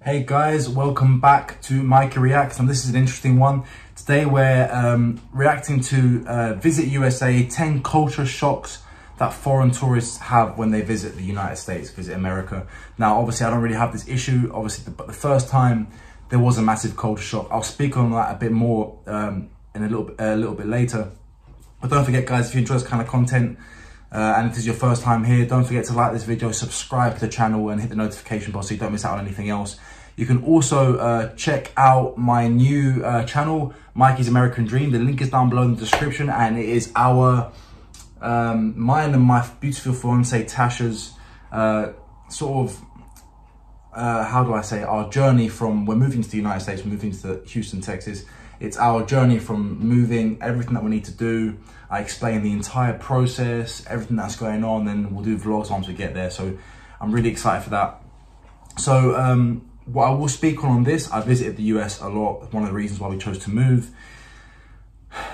Hey guys, welcome back to Mikey Reacts, and this is an interesting one. Today we're reacting to Visit USA, 10 culture shocks that foreign tourists have when they visit the United States, visit America. Now, obviously I don't really have this issue, but the first time there was a massive culture shock. I'll speak on that a bit more in a little bit later. But don't forget guys, if you enjoy this kind of content, and if this is your first time here, don't forget to like this video, subscribe to the channel and hit the notification bell so you don't miss out on anything else. You can also check out my new channel, Mikey's American Dream. The link is down below in the description, and it is our, mine and my beautiful fiance Tasha's how do I say, our journey from, we're moving to the United States, we're moving to Houston, Texas. It's our journey from moving, everything that we need to do. I explain the entire process, everything that's going on, and we'll do vlogs once we get there. So I'm really excited for that. So what I will speak on this, I visited the US a lot. One of the reasons why we chose to move.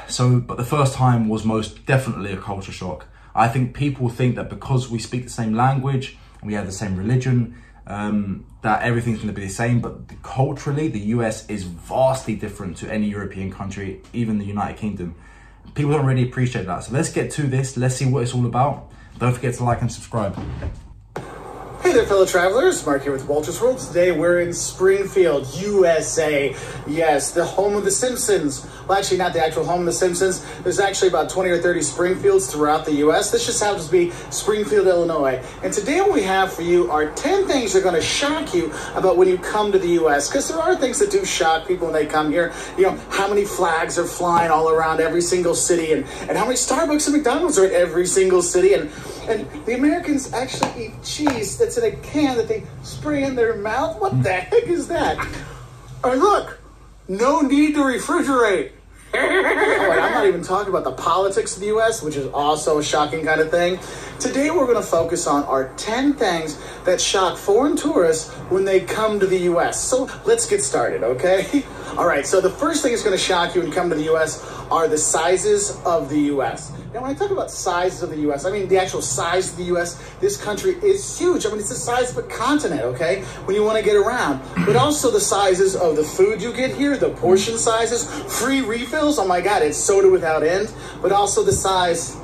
But the first time was most definitely a culture shock. I think people think that because we speak the same language and we have the same religion, that everything's going to be the same, but culturally the US is vastly different to any European country, even the United Kingdom. People don't really appreciate that. So let's get to this, let's see what it's all about. Don't forget to like and subscribe. Hey there fellow travelers, Mark here with Walter's World. Today we're in Springfield, USA. Yes, the home of the Simpsons. Well, actually not the actual home of the Simpsons. There's actually about 20 or 30 Springfields throughout the US. This just happens to be Springfield, Illinois. And today what we have for you are 10 things that are going to shock you about when you come to the US. Because there are things that do shock people when they come here. You know, how many flags are flying all around every single city, and how many Starbucks and McDonald's are in every single city. And the Americans actually eat cheese that's in a can that they spray in their mouth. What the heck is that? And look, no need to refrigerate. Oh, and I'm not even talking about the politics of the U.S., which is also a shocking kind of thing. Today we're going to focus on our 10 things that shock foreign tourists when they come to the U.S. So let's get started, okay? All right, so the first thing that's going to shock you when you come to the U.S. are the sizes of the U.S. Now, when I talk about sizes of the U.S., I mean the actual size of the U.S. This country is huge. I mean, it's the size of a continent, okay, when you want to get around. But also the sizes of the food you get here, the portion sizes, free refills. Oh, my God, it's soda without end. But also the size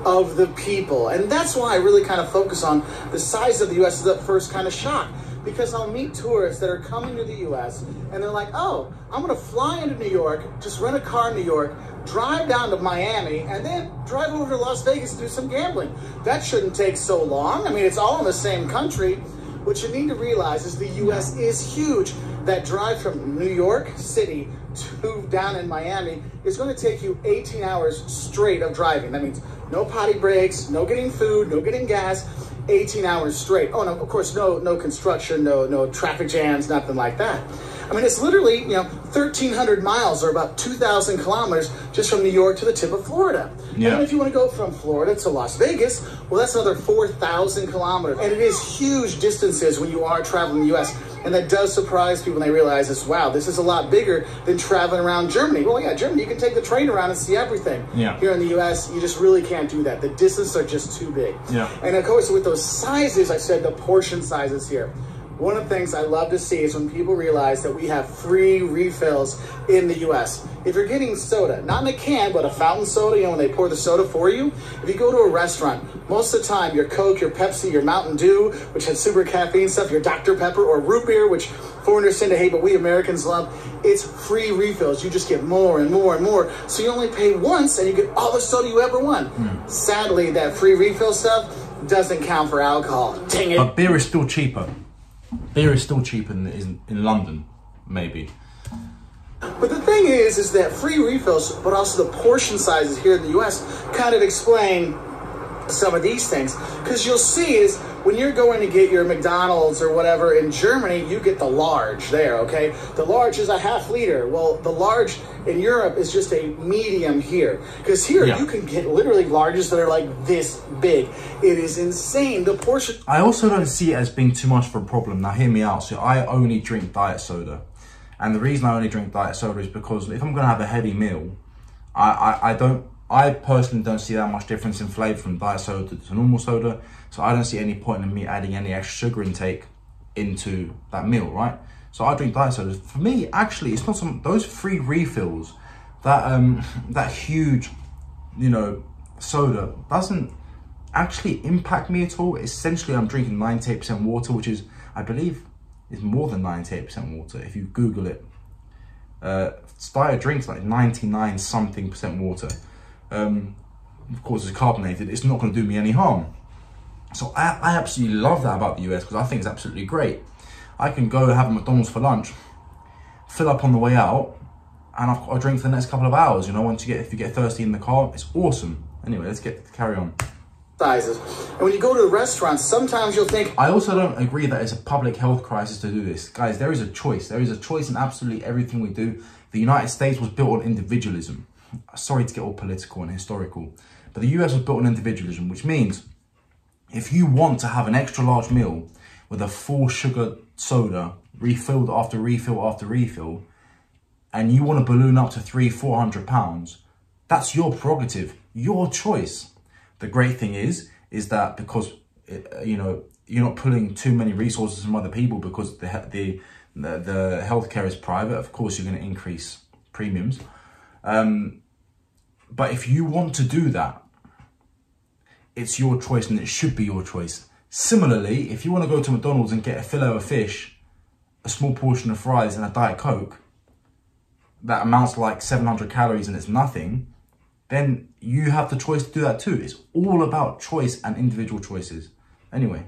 of the people. And that's why I really kind of focus on the size of the U.S. as the first kind of shock. Because I'll meet tourists that are coming to the U.S. and they're like, oh, I'm going to fly into New York, just rent a car in New York, drive down to Miami, and then drive over to Las Vegas and do some gambling. That shouldn't take so long. I mean, it's all in the same country. What you need to realize is the U.S. is huge. That drive from New York City to down in Miami is going to take you 18 hours straight of driving. That means no potty breaks, no getting food, no getting gas. 18 hours straight. Oh, no, of course, no construction, no traffic jams, nothing like that. I mean, it's literally, 1,300 miles or about 2,000 kilometers just from New York to the tip of Florida. Yeah. And if you want to go from Florida to Las Vegas, well, that's another 4,000 kilometers. And it is huge distances when you are traveling the U.S. And that does surprise people when they realize this, wow, this is a lot bigger than traveling around Germany. Well, yeah, Germany, you can take the train around and see everything. Yeah. Here in the U.S., you just really can't do that. The distances are just too big. Yeah. And of course, with those sizes, I said the portion sizes here. One of the things I love to see is when people realize that we have free refills in the U.S. If you're getting soda, not in a can, but a fountain soda, when they pour the soda for you, if you go to a restaurant, most of the time your Coke, your Pepsi, your Mountain Dew, which has super caffeine stuff, your Dr. Pepper, or root beer, which foreigners tend to hate, but we Americans love, it's free refills. You just get more and more and more. So you only pay once and you get all the soda you ever want. Sadly, that free refill stuff doesn't count for alcohol. Dang it. But beer is still cheaper. Beer is still cheaper than it is in London, maybe. But the thing is that free refills, but also the portion sizes here in the U.S. kind of explain some of these things. Because you'll see is when you're going to get your McDonald's or whatever in Germany, you get the large there, okay? The large is a ½ liter. Well, the large in Europe is just a medium here. Because here you can get literally larges that are like this big. It is insane. The portion... I also don't see it as being too much of a problem. Now, hear me out. So I only drink diet soda. And the reason I only drink diet soda is because if I'm going to have a heavy meal, I personally don't see that much difference in flavor from diet soda to normal soda. So I don't see any point in me adding any extra sugar intake into that meal, right? So I drink diet sodas. For me, actually, it's not those free refills, that huge, you know, soda doesn't actually impact me at all. Essentially, I'm drinking 98% water, which is, I believe, is more than 98% water. If you Google it, diet drinks like 99 something percent water. Of course, it's carbonated. It's not going to do me any harm. So I absolutely love that about the US, because I think it's absolutely great. I can go have a McDonald's for lunch, fill up on the way out, and I've got a drink for the next couple of hours. You know, if you get thirsty in the car, it's awesome. Anyway, let's carry on. Sizes. And when you go to restaurants, sometimes you'll think... I also don't agree that it's a public health crisis to do this. Guys, there is a choice. There is a choice in absolutely everything we do. The United States was built on individualism. Sorry to get all political and historical, but the US was built on individualism, which means if you want to have an extra large meal with a full sugar soda, refilled after refill after refill, and you want to balloon up to 300-400 pounds, that's your prerogative, your choice. The great thing is that because, you know, you're not pulling too many resources from other people because the healthcare is private, of course, you're going to increase premiums. But if you want to do that, it's your choice, and it should be your choice. Similarly, if you want to go to McDonald's and get a fillet of fish, a small portion of fries and a Diet Coke that amounts to like 700 calories and it's nothing, then you have the choice to do that too. It's all about choice and individual choices. Anyway.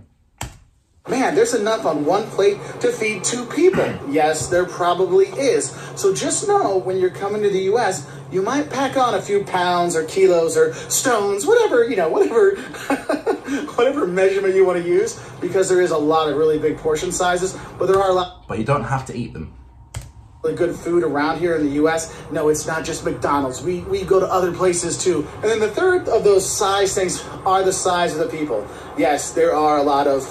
Man, there's enough on one plate to feed 2 people. Yes, there probably is. So just know when you're coming to the US, you might pack on a few pounds or kilos or stones, whatever, you know, whatever, whatever measurement you want to use, because there is a lot of really big portion sizes, but there are a lot. But you don't have to eat them. Really good food around here in the US. No, it's not just McDonald's. We go to other places too. And then the third of those size things are the size of the people. Yes, there are a lot of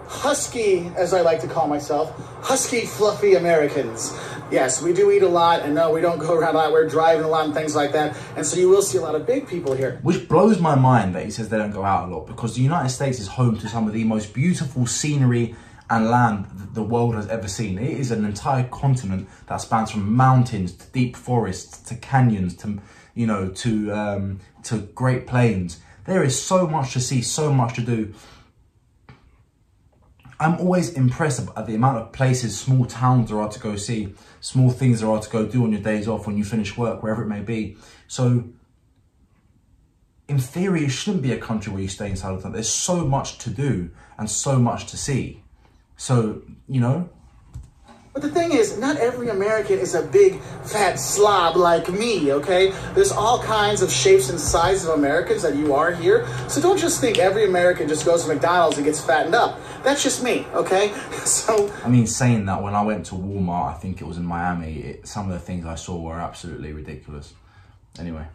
husky, as I like to call myself, husky, fluffy Americans. Yes, we do eat a lot, and no, we don't go around a lot. We're driving a lot and things like that. And so you will see a lot of big people here. Which blows my mind that he says they don't go out a lot, because the United States is home to some of the most beautiful scenery and land the world has ever seen. It is an entire continent that spans from mountains to deep forests to canyons to, you know, to Great Plains. There is so much to see, so much to do. I'm always impressed at the amount of places, small towns there are to go see, small things there are to go do on your days off when you finish work, wherever it may be. So, in theory, it shouldn't be a country where you stay inside all the time. There's so much to do and so much to see. So, you know. But the thing is, not every American is a big, fat slob like me, okay? There's all kinds of shapes and sizes of Americans that you are here. So don't just think every American just goes to McDonald's and gets fattened up. That's just me, okay? So... I mean, saying that, when I went to Walmart, I think it was in Miami, some of the things I saw were absolutely ridiculous. Anyway.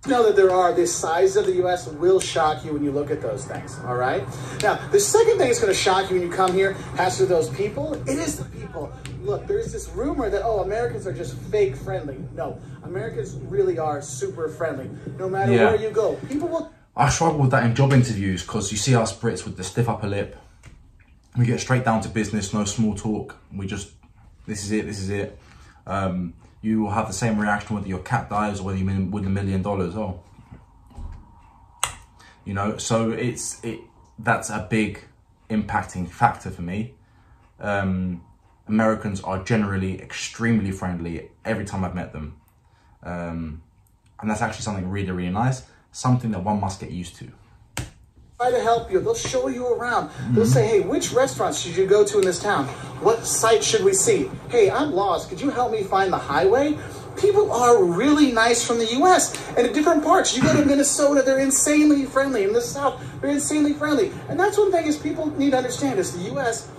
Know that there are, this size of the US will shock you when you look at those things, all right? Now, the second thing that's going to shock you when you come here has to do those people. It is the people. Look, there's this rumor that, oh, Americans are just fake friendly. No, Americans really are super friendly. No matter where you go, people will... I struggle with that in job interviews, because you see us Brits with the stiff upper lip. We get straight down to business, no small talk. We just, this is it, this is it. You will have the same reaction whether your cat dies or whether you win $1 million. Oh, you know, so that's a big impacting factor for me. Americans are generally extremely friendly every time I've met them. And that's actually something really, really nice. Something that one must get used to. Try to help you. They'll show you around. They'll say, hey, which restaurants should you go to in this town? What site should we see? Hey, I'm lost. Could you help me find the highway? People are really nice from the US. And in different parts, you go to Minnesota, they're insanely friendly. In the South, they're insanely friendly. And that's one thing is people need to understand is the US,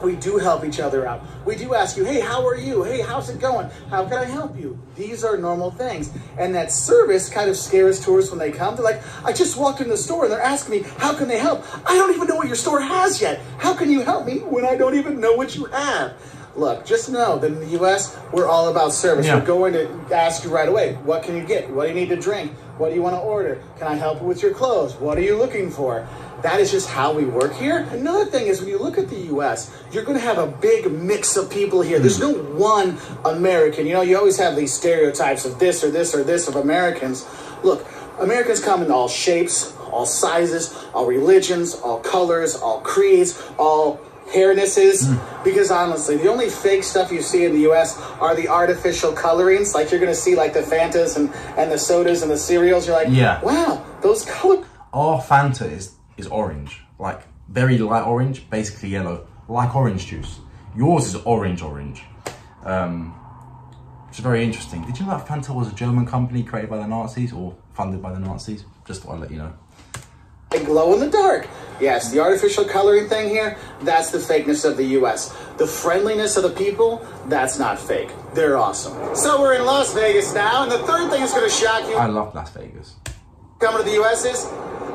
we do help each other out. We do ask you, hey, how are you? Hey, how's it going? How can I help you? These are normal things. And that service kind of scares tourists when they come. They're like, I just walked in the store and they're asking me, how can they help? I don't even know what your store has yet. How can you help me when I don't even know what you have? Look, just know that in the US, we're all about service. Yeah. We're going to ask you right away, what can you get? What do you need to drink? What do you want to order? Can I help you with your clothes? What are you looking for? That is just how we work here. Another thing is when you look at the US, you're going to have a big mix of people here. There's no one American. You know, you always have these stereotypes of this or this or this of Americans. Look, Americans come in all shapes, all sizes, all religions, all colors, all creeds, all hairnesses, because honestly, the only fake stuff you see in the US are the artificial colorings. Like you're gonna see like the Fantas and the sodas and the cereals. You're like, Yeah. wow, those color. Our Fanta is orange, like very light orange, basically yellow, like orange juice. Yours is orange. Which is very interesting. Did you know that Fanta was a German company created by the Nazis or funded by the Nazis? Just thought I'd let you know. Glow in the dark. Yes, the artificial coloring thing here, that's the fakeness of the US. The friendliness of the people, that's not fake. They're awesome. So we're in Las Vegas now, and the third thing is going to shock you. I love Las Vegas. Coming to the US is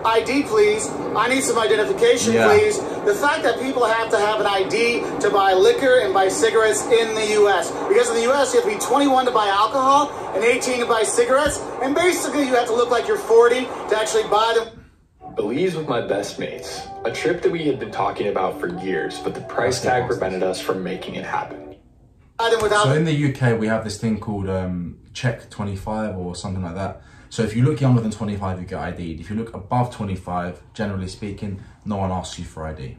ID, please. I need some identification, Yeah. please. The fact that people have to have an ID to buy liquor and buy cigarettes in the US. Because in the US, you have to be 21 to buy alcohol and 18 to buy cigarettes. And basically, you have to look like you're 40 to actually buy them. Belize with my best mates, a trip that we had been talking about for years, but the price tag prevented us from making it happen. Buy them without So in the UK, we have this thing called check 25 or something like that. So if you look younger than 25, you get ID'd. If you look above 25, generally speaking, no one asks you for ID.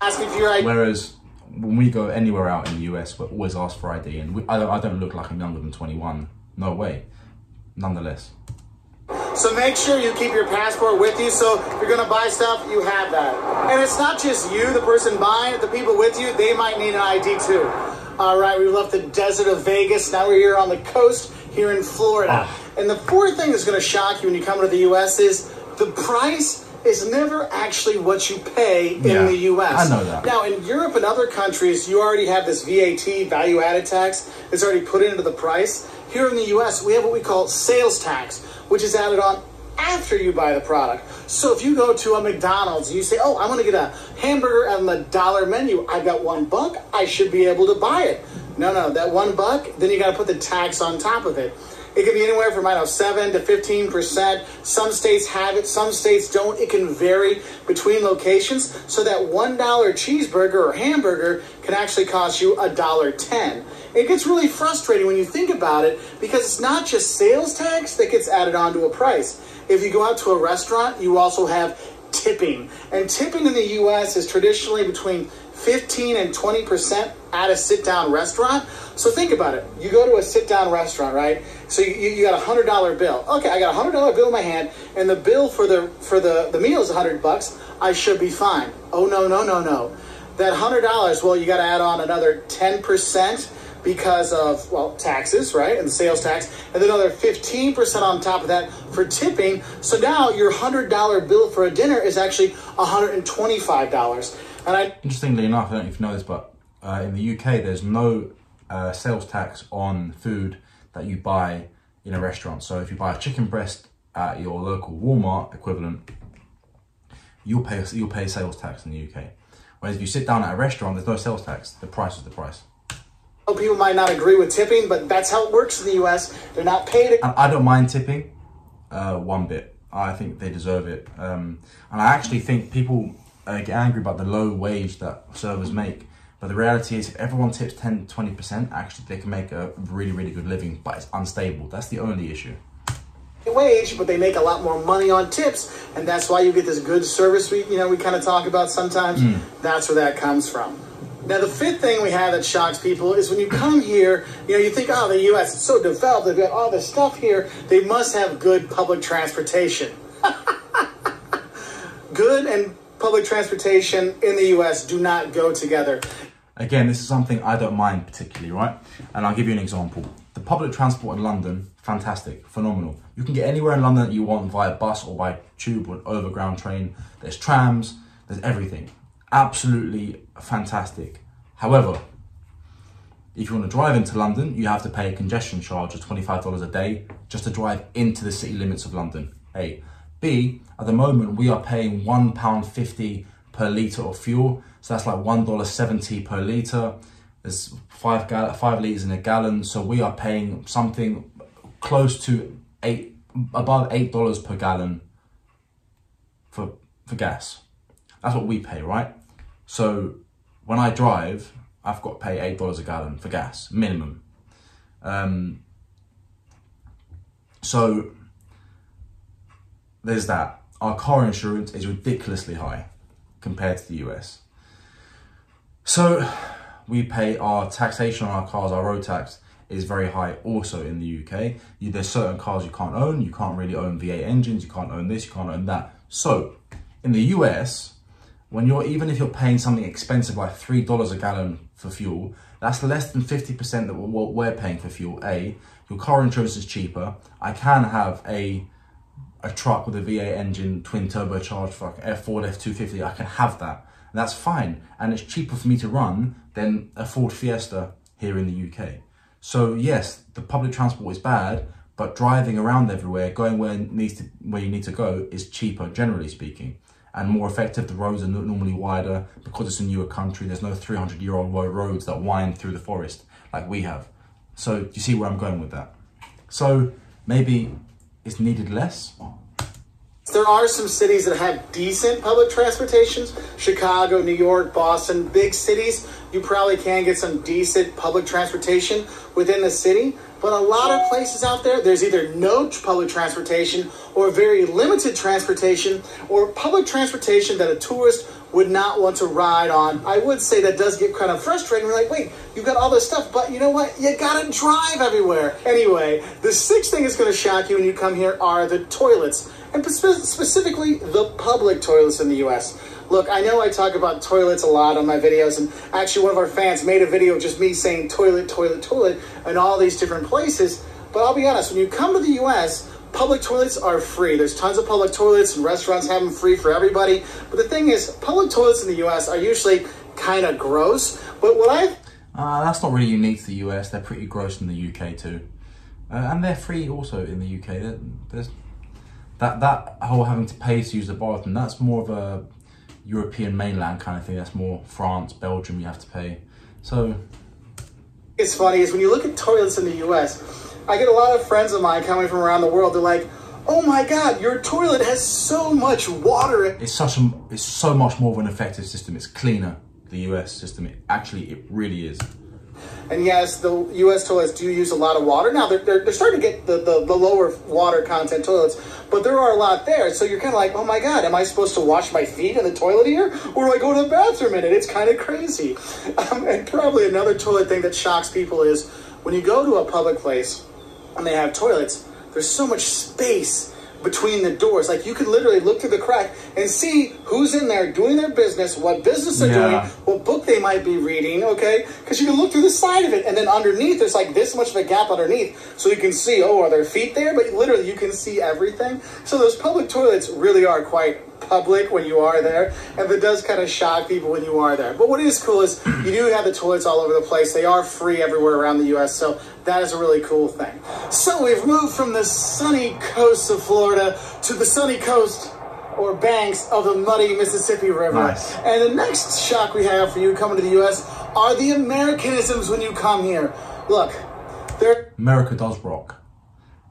asking for your ID. Whereas when we go anywhere out in the US, we're always asked for ID. And I don't look like I'm younger than 21. No way. Nonetheless. So make sure you keep your passport with you, so if you're gonna buy stuff, you have that. And it's not just you, the person buying it, the people with you, they might need an ID too. All right, we left the desert of Vegas, now we're here on the coast, here in Florida. And the fourth thing that's gonna shock you when you come to the US is the price is never actually what you pay in the US. I know that. Now, in Europe and other countries, you already have this VAT, value-added tax, that's already put into the price. Here in the US, we have what we call sales tax, which is added on after you buy the product. So if you go to a McDonald's and you say, oh, I want to get a hamburger on the dollar menu, I've got $1, I should be able to buy it. No, that $1, then you got to put the tax on top of it. It can be anywhere from, 7 to 15%. Some states have it, some states don't. It can vary between locations. So that $1 cheeseburger or hamburger can actually cost you $1.10. It gets really frustrating when you think about it because it's not just sales tax that gets added onto a price. If you go out to a restaurant, you also have tipping. And tipping in the US is traditionally between 15 and 20% at a sit-down restaurant. So think about it. You go to a sit-down restaurant, right? So you got a $100 bill. Okay, I got a $100 bill in my hand, and the bill for the meal is $100. I should be fine. Oh, no. That $100, well, you got to add on another 10% because of, well, taxes, right? And the sales tax. And then another 15% on top of that for tipping. So now your $100 bill for a dinner is actually $125. Interestingly enough, I don't know if you know this, but in the UK, there's no sales tax on food that you buy in a restaurant. So if you buy a chicken breast at your local Walmart equivalent, you'll pay sales tax in the UK. Whereas if you sit down at a restaurant, there's no sales tax. The price is the price. People might not agree with tipping, but that's how it works in the US. They're not paid. And I don't mind tipping one bit. I think they deserve it. And I actually think people get angry about the low wage that servers make. But the reality is if everyone tips 10, 20%, actually they can make a really, really good living, but it's unstable. That's the only issue. Wage, but they make a lot more money on tips, and that's why you get this good service we kind of talk about sometimes. That's where that comes from. Now, the fifth thing we have that shocks people is when you come here, you think, oh, the U.S. is so developed, they've got all this stuff here, they must have good public transportation. Good and public transportation in the U.S. do not go together. Again, this is something I don't mind particularly, right? And I'll give you an example. The public transport in London, fantastic, phenomenal. You can get anywhere in London that you want via bus or by tube or overground train. There's trams, there's everything. Absolutely fantastic. However, if you want to drive into London, you have to pay a congestion charge of $25 a day just to drive into the city limits of London. A. B, at the moment, we are paying £1.50 per litre of fuel. So that's like $1.70 per litre. There's 5 litres in a gallon, so we are paying something close to above $8 per gallon for gas. That's what we pay, right? So when I drive, I've got to pay $8 a gallon for gas, minimum. So there's that. Our car insurance is ridiculously high compared to the US. So we pay our taxation on our cars, our road tax is very high also in the UK. There's certain cars you can't own. You can't really own V8 engines. You can't own this, you can't own that. So in the US, even if you're paying something expensive like $3 a gallon for fuel, that's less than 50% of what we're paying for fuel. Your car insurance is cheaper. I can have a truck with a V8 engine, twin turbocharged Ford F250. I can have that. And that's fine. And it's cheaper for me to run than a Ford Fiesta here in the UK. So yes, the public transport is bad, but driving around everywhere, going where you need to go is cheaper, generally speaking, and more effective. The roads are normally wider because it's a newer country. There's no 300-year-old roads that wind through the forest like we have. So you see where I'm going with that. So maybe it's needed less. There are some cities that have decent public transportations. Chicago, New York, Boston, big cities. You probably can get some decent public transportation within the city. But a lot of places out there, there's either no public transportation or very limited transportation or public transportation that a tourist would not want to ride on. I would say that does get kind of frustrating. We're like, wait, you've got all this stuff, but you know what? You gotta drive everywhere. Anyway, the sixth thing that's gonna shock you when you come here are the toilets, and specifically the public toilets in the US. Look, I know I talk about toilets a lot on my videos, and actually one of our fans made a video of just me saying toilet, toilet, toilet in all these different places. But I'll be honest, when you come to the US, public toilets are free. There's tons of public toilets and restaurants have them free for everybody. But the thing is, public toilets in the US are usually kind of gross. But what that's not really unique to the US. They're pretty gross in the UK too. And they're free also in the UK. There's that whole having to pay to use the bathroom, that's more of a European mainland kind of thing. That's more France, Belgium, you have to pay. So it's funny is when you look at toilets in the US, I get a lot of friends of mine coming from around the world. They're like, oh my God, your toilet has so much water. It's so much more of an effective system. It's cleaner, the US system. It really is. And yes, the US toilets do use a lot of water. Now, they're starting to get the lower water content toilets, but there are a lot there. So you're kind of like, oh my God, am I supposed to wash my feet in the toilet here? Or do I go to the bathroom in it? It's kind of crazy. And probably another toilet thing that shocks people is when you go to a public place and they have toilets, there's so much space between the doors. Like you could literally look through the crack and see who's in there doing their business, what business they're doing, what book they might be reading, okay? Because you can look through the side of it, and then underneath there's like this much of a gap underneath, so you can see, oh, are their feet there? But literally you can see everything. So those public toilets really are quite public when you are there, and it does kind of shock people when you are there. But what is cool is you do have the toilets all over the place. They are free everywhere around the US, so that is a really cool thing. So we've moved from the sunny coast of Florida to the sunny coast or banks of the muddy Mississippi River. Nice. And the next shock we have for you coming to the US are the Americanisms when you come here. Look, America does rock.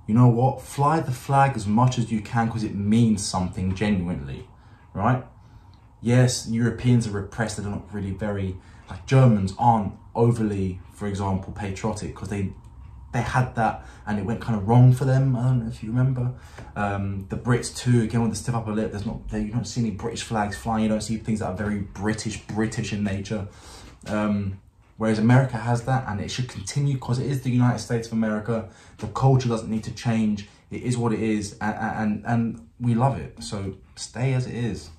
You know what? Fly the flag as much as you can because it means something genuinely, right? Yes, Europeans are repressed. They're not really very, like Germans aren't overly, for example, patriotic because they had that and it went kind of wrong for them. I don't know if you remember. The Brits too, again with the stiff upper lip, you don't see any British flags flying. You don't see things that are very British in nature. Whereas America has that, and it should continue because it is the United States of America. The culture doesn't need to change. It is what it is, and we love it. So stay as it is.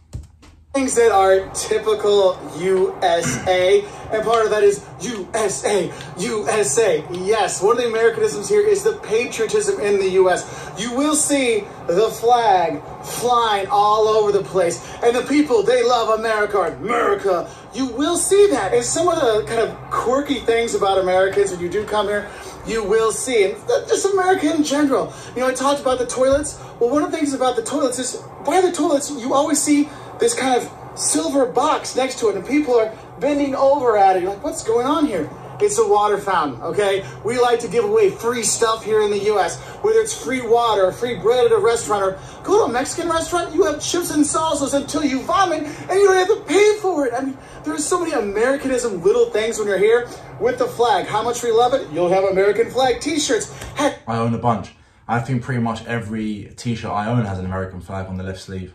Things that are typical USA, and part of that is USA, USA. Yes, one of the Americanisms here is the patriotism in the US. You will see the flag flying all over the place, and the people, they love America, America. You will see that. And some of the kind of quirky things about Americans when you do come here, you will see, and just America in general. You know, I talked about the toilets. Well, one of the things about the toilets is, by the toilets, you always see this kind of silver box next to it, and people are bending over at it. You're like, what's going on here? It's a water fountain, okay? We like to give away free stuff here in the U.S., whether it's free water or free bread at a restaurant, or go to a Mexican restaurant, you have chips and salsas until you vomit, and you don't have to pay for it. I mean, there's so many Americanism little things when you're here with the flag. How much we love it? You'll have American flag t-shirts. Heck, I own a bunch. I think pretty much every t-shirt I own has an American flag on the left sleeve.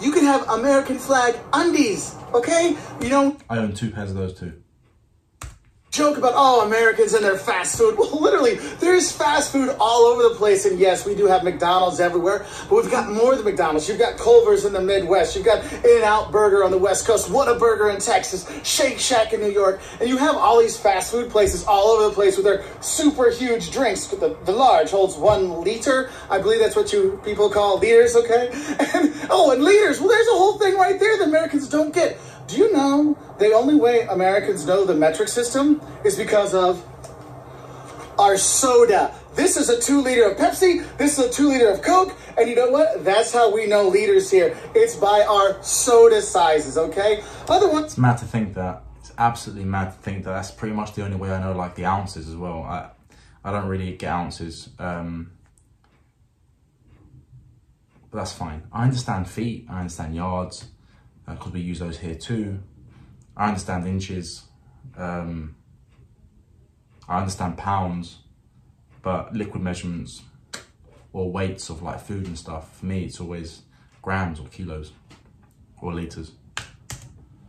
you can have American flag undies, okay? You don't I own 2 pairs of those too. joke about, oh, Americans and their fast food. Well, literally, there's fast food all over the place. And yes, we do have McDonald's everywhere, but we've got more than McDonald's. You've got Culver's in the Midwest. You've got In-N-Out Burger on the West Coast, Whataburger in Texas, Shake Shack in New York. And you have all these fast food places all over the place with their super huge drinks. The large holds 1 liter. I believe that's what you people call liters, okay? And liters. Well, there's a whole thing right there that Americans don't get. Do you know the only way Americans know the metric system is because of our soda? This is a 2 liter of Pepsi. This is a 2 liter of Coke. And you know what? That's how we know liters here. It's by our soda sizes, okay? Otherwise, It's mad to think that. It's absolutely mad to think that that's pretty much the only way I know like the ounces as well. I don't really get ounces. But that's fine. I understand feet. I understand yards. Because we use those here too. I understand inches. I understand pounds. But liquid measurements or weights of like food and stuff, for me it's always grams or kilos or liters.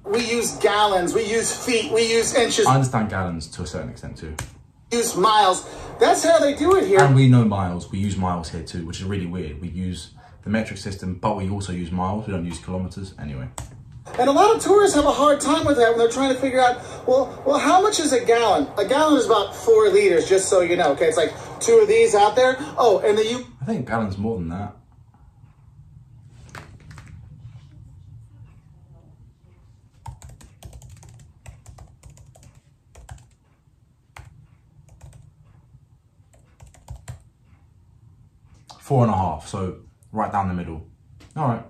we use gallons, we use feet, we use inches, I understand gallons to a certain extent too. we use miles. That's how they do it here. And we know miles. We use miles here too, which is really weird. We use the metric system, but we also use miles. We don't use kilometers anyway. And a lot of tourists have a hard time with that when they're trying to figure out, well, how much is a gallon? A gallon is about 4 liters, just so you know. Okay, it's like 2 of these out there. Oh, and the I think gallons more than that. Four and a half, so right down the middle. All right.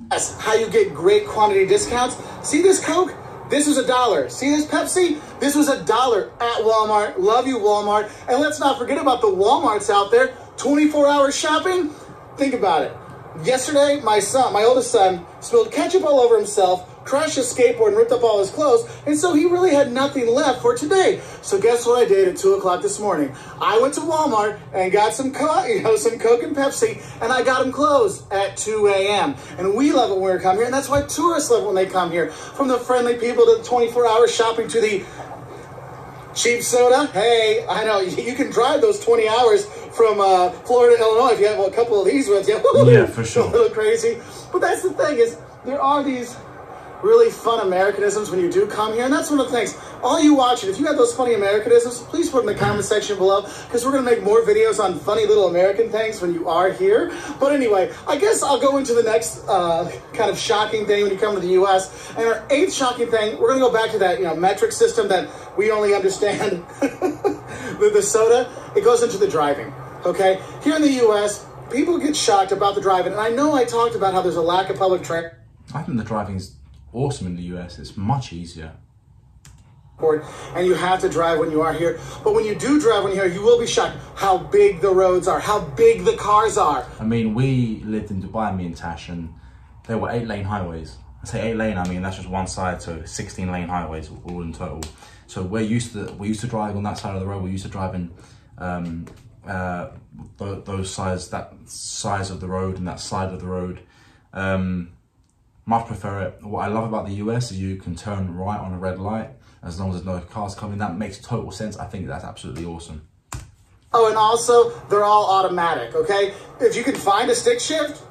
That's how you get great quantity discounts. See this Coke? This was $1. See this Pepsi? This was $1 at Walmart. Love you, Walmart. And let's not forget about the Walmarts out there. 24-hour shopping. Think about it. Yesterday, my oldest son, spilled ketchup all over himself, crashed his skateboard and ripped up all his clothes, and so he really had nothing left for today. So guess what I did at 2 o'clock this morning? I went to Walmart and got some Coke and Pepsi, and I got him closed at 2 a.m. And we love it when we come here, and that's why tourists love it when they come here. From the friendly people to the 24-hour shopping to the cheap soda. Hey, I know, you can drive those 20 hours from Florida to Illinois if you have a couple of these with you. Yeah, for sure. A little crazy. But that's the thing is, there are these really fun Americanisms when you do come here, and that's one of the things. All you watching, if you have those funny Americanisms, please put them in the comment section below, because we're going to make more videos on funny little American things when you are here. But anyway, I guess I'll go into the next kind of shocking thing when you come to the U.S. And our 8th shocking thing, we're going to go back to that metric system that we only understand with the soda. It goes into the driving, okay? Here in the U.S., people get shocked about the driving, and I know I talked about how there's a lack of public transport. I think the driving's awesome in the US. It's much easier. And you have to drive when you are here. But when you do drive when you're here, you will be shocked how big the roads are, how big the cars are. I mean, we lived in Dubai, me and Tash, and there were 8-lane highways. I say 8-lane, I mean, that's just one side, so 16-lane highways all in total. So we used to drive on that side of the road. We're used to driving those sides, that size of the road and that side of the road. Much prefer it. What I love about the US is you can turn right on a red light as long as there's no cars coming. That makes total sense. I think that's absolutely awesome. Oh, and also, they're all automatic, okay? If you can find a stick shift,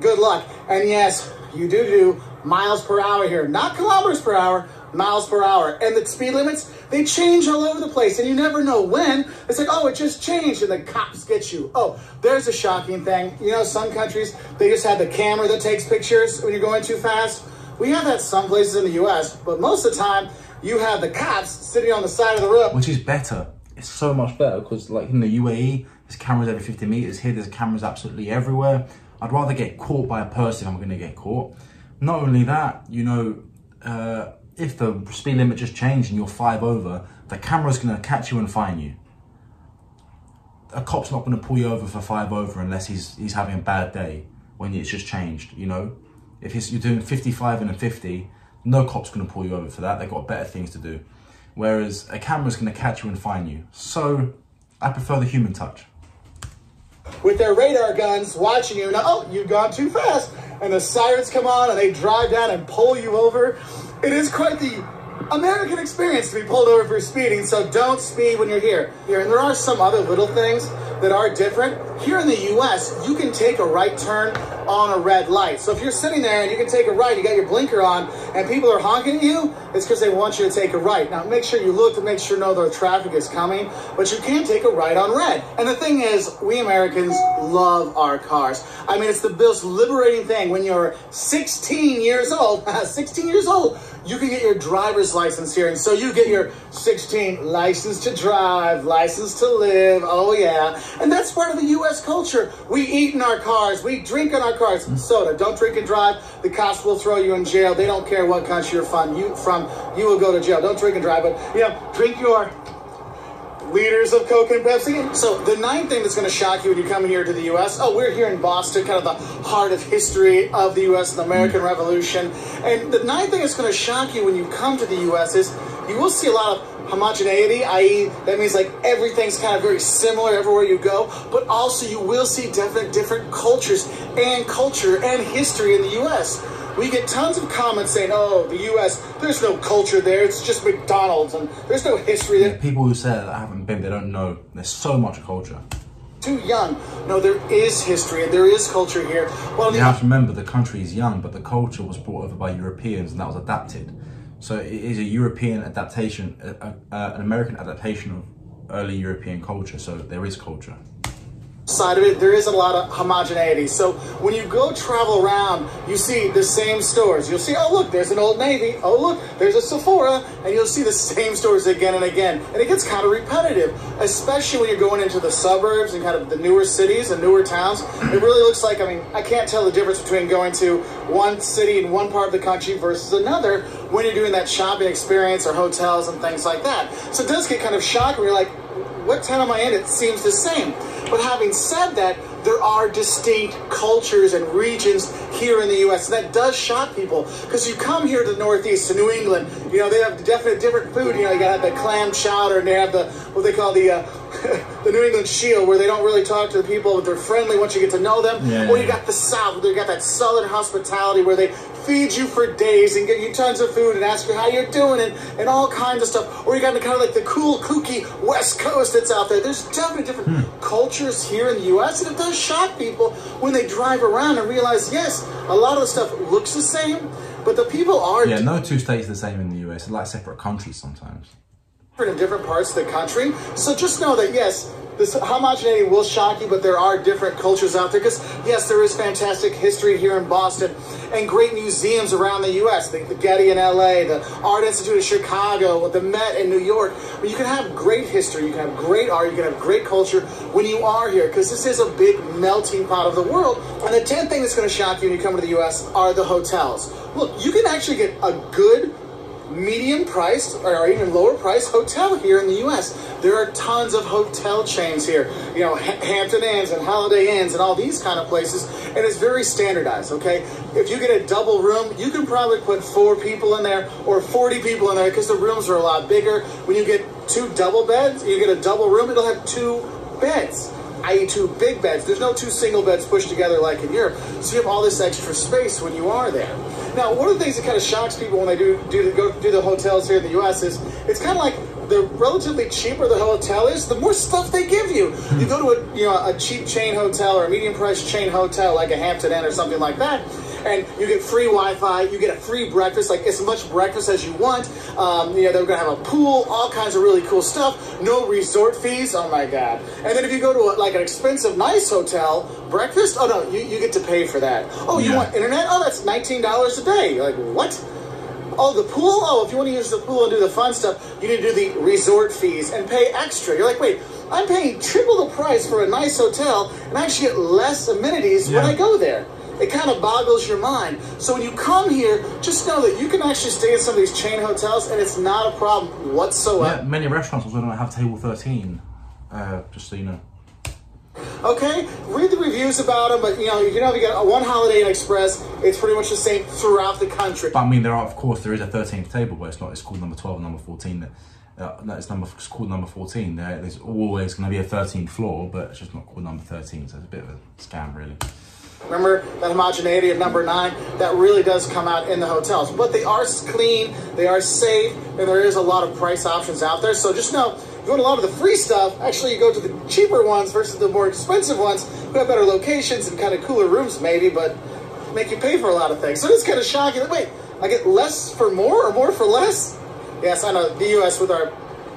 good luck. And yes, you do miles per hour here. Not kilometers per hour, miles per hour. And the speed limits, they change all over the place, and you never know when. It's like, oh, it just changed, and the cops get you. Oh, there's a shocking thing. Some countries, they just have the camera that takes pictures when you're going too fast. We have that some places in the U.S., but most of the time, you have the cops sitting on the side of the road. Which is better. It's so much better, because like in the UAE, there's cameras every 50 meters. Here, there's cameras absolutely everywhere. I'd rather get caught by a person if I'm going to get caught. Not only that, you know, if the speed limit just changed and you're 5 over, the camera's going to catch you and fine you. A cop's not going to pull you over for 5 over unless he's having a bad day when it's just changed, you know. If you're doing 55 and a 50, no cop's going to pull you over for that. They've got better things to do. Whereas a camera's going to catch you and fine you. So I prefer the human touch. With their radar guns watching you, now, oh, you've gone too fast. And the sirens come on and they drive down and pull you over. It is quite the American experience to be pulled over for speeding, so don't speed when you're here. And there are some other little things that are different. Here in the US, you can take a right turn on a red light. So if you're sitting there and you can take a right, you got your blinker on, and people are honking at you, it's because they want you to take a right. Now, make sure you look to make sure no other traffic is coming, but you can take a right on red. And the thing is, we Americans love our cars. I mean, it's the most liberating thing. When you're 16 years old, 16 years old, you can get your driver's license here. And so you get your 16 license to drive, license to live. Oh, yeah. And that's part of the U.S. culture. We eat in our cars. We drink in our cars. Soda. Don't drink and drive. The cops will throw you in jail. They don't care what country you're from. You will go to jail. Don't drink and drive. But, you know, drink your liters of Coke and Pepsi. So the 9th thing that's going to shock you when you come here to the U.S., oh, we're here in Boston, kind of the heart of history of the U.S. and the American Revolution. And the 9th thing that's going to shock you when you come to the U.S. is you will see a lot of homogeneity, i.e. that means like everything's kind of very similar everywhere you go, but also you will see different cultures and culture and history in the U.S. We get tons of comments saying, oh, the U.S., there's no culture there, it's just McDonald's, and there's no history there. Yeah, people who say that haven't been, they don't know. There's so much culture. Too young. No, there is history and there is culture here. Well, you have to remember the country is young, but the culture was brought over by Europeans and that was adapted. So it is a European adaptation, an American adaptation of early European culture, so there is culture. Side of it, there is a lot of homogeneity. So when you go travel around, you see the same stores. You'll see, oh look, there's an Old Navy. Oh look, there's a Sephora, and you'll see the same stores again and again. And it gets kind of repetitive, especially when you're going into the suburbs and kind of the newer cities and newer towns. It really looks like, I mean, I can't tell the difference between going to one city in one part of the country versus another when you're doing that shopping experience or hotels and things like that. So it does get kind of shocking when you're like, what town am I in? It seems the same. But having said that, there are distinct cultures and regions here in the U.S. And that does shock people because you come here to the Northeast, to New England, you know, they have definitely different food. You know, you got to have the clam chowder and they have the, what they call the the New England Shield, where they don't really talk to the people, but they're friendly once you get to know them. Yeah, or you got the South, where they got that Southern hospitality where they feed you for days and get you tons of food and ask you how you're doing and all kinds of stuff. Or you got the kind of like the cool, kooky West Coast that's out there. There's definitely different cultures here in the U.S. and it does shock people when they drive around and realize, yes, a lot of the stuff looks the same, but the people are... Yeah, no two states are the same in the U.S. They're like separate countries sometimes. In different parts of the country. So just know that, yes, this homogeneity will shock you, but there are different cultures out there because, yes, there is fantastic history here in Boston and great museums around the U.S. The Getty in L.A., the Art Institute of Chicago, the Met in New York. But you can have great history, you can have great art, you can have great culture when you are here because this is a big melting pot of the world. And the 10th thing that's going to shock you when you come to the U.S. are the hotels. Look, you can actually get a good medium priced or even lower priced hotel here in the U.S. There are tons of hotel chains here, you know, Hampton Inns and Holiday Inns and all these kind of places, and it's very standardized, okay? If you get a double room, you can probably put 4 people in there or 40 people in there because the rooms are a lot bigger. When you get 2 double beds, you get a double room, it'll have 2 beds, i.e. 2 big beds. There's no 2 single beds pushed together like in Europe, so you have all this extra space when you are there. Now, one of the things that kind of shocks people when they go do the hotels here in the U.S. is it's kind of like the relatively cheaper the hotel is, the more stuff they give you. You go to a cheap chain hotel or a medium price chain hotel like a Hampton Inn or something like that, and you get free Wi-Fi, you get a free breakfast, like as much breakfast as you want. They're going to have a pool, all kinds of really cool stuff. No resort fees, oh my God. And then if you go to like an expensive, nice hotel, breakfast, oh no, you get to pay for that. Oh, you want internet? Oh, that's $19 a day. You're like, what? Oh, the pool? Oh, if you want to use the pool and do the fun stuff, you need to do the resort fees and pay extra. You're like, wait, I'm paying triple the price for a nice hotel and I actually get less amenities when I go there. It kind of boggles your mind. So when you come here, just know that you can actually stay in some of these chain hotels and it's not a problem whatsoever. Yeah, many restaurants also don't have table 13, just so you know. Okay, read the reviews about them, but you know, if you got a one Holiday Inn Express, it's pretty much the same throughout the country. But I mean, there is a 13th table, but it's called number 12 and number 14. It's called number 14. There's always going to be a 13th floor, but it's just not called number 13, so it's a bit of a scam, really. Remember that homogeneity of number 9? That really does come out in the hotels. But they are clean, they are safe, and there is a lot of price options out there. So just know, if you want a lot of the free stuff, actually you go to the cheaper ones versus the more expensive ones who have better locations and kind of cooler rooms maybe, but make you pay for a lot of things. So it's kind of shocking that, wait, I get less for more or more for less? Yes, I know, the US with our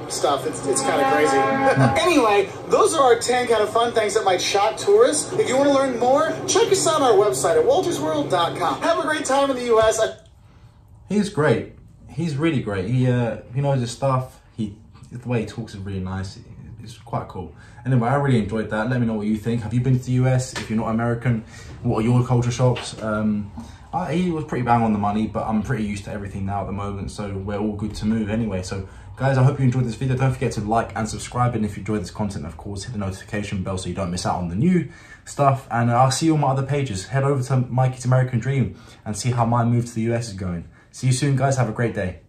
stuff, it's kind of crazy. Anyway, those are our 10 kind of fun things that might shock tourists. If you want to learn more, check us out on our website at waltersworld.com. Have a great time in the US. He's great. He's really great. He knows his stuff. The way he talks is really nice. It's quite cool. Anyway, I really enjoyed that. Let me know what you think. Have you been to the US? If you're not American, what are your culture shocks? He was pretty bang on the money, but I'm pretty used to everything now at the moment, so we're all good to move anyway. So guys, I hope you enjoyed this video. Don't forget to like and subscribe, and if you enjoyed this content, of course, hit the notification bell so you don't miss out on the new stuff. And I'll see you on my other pages. Head over to Mikey's American Dream and see how my move to the US is going. See you soon, guys. Have a great day.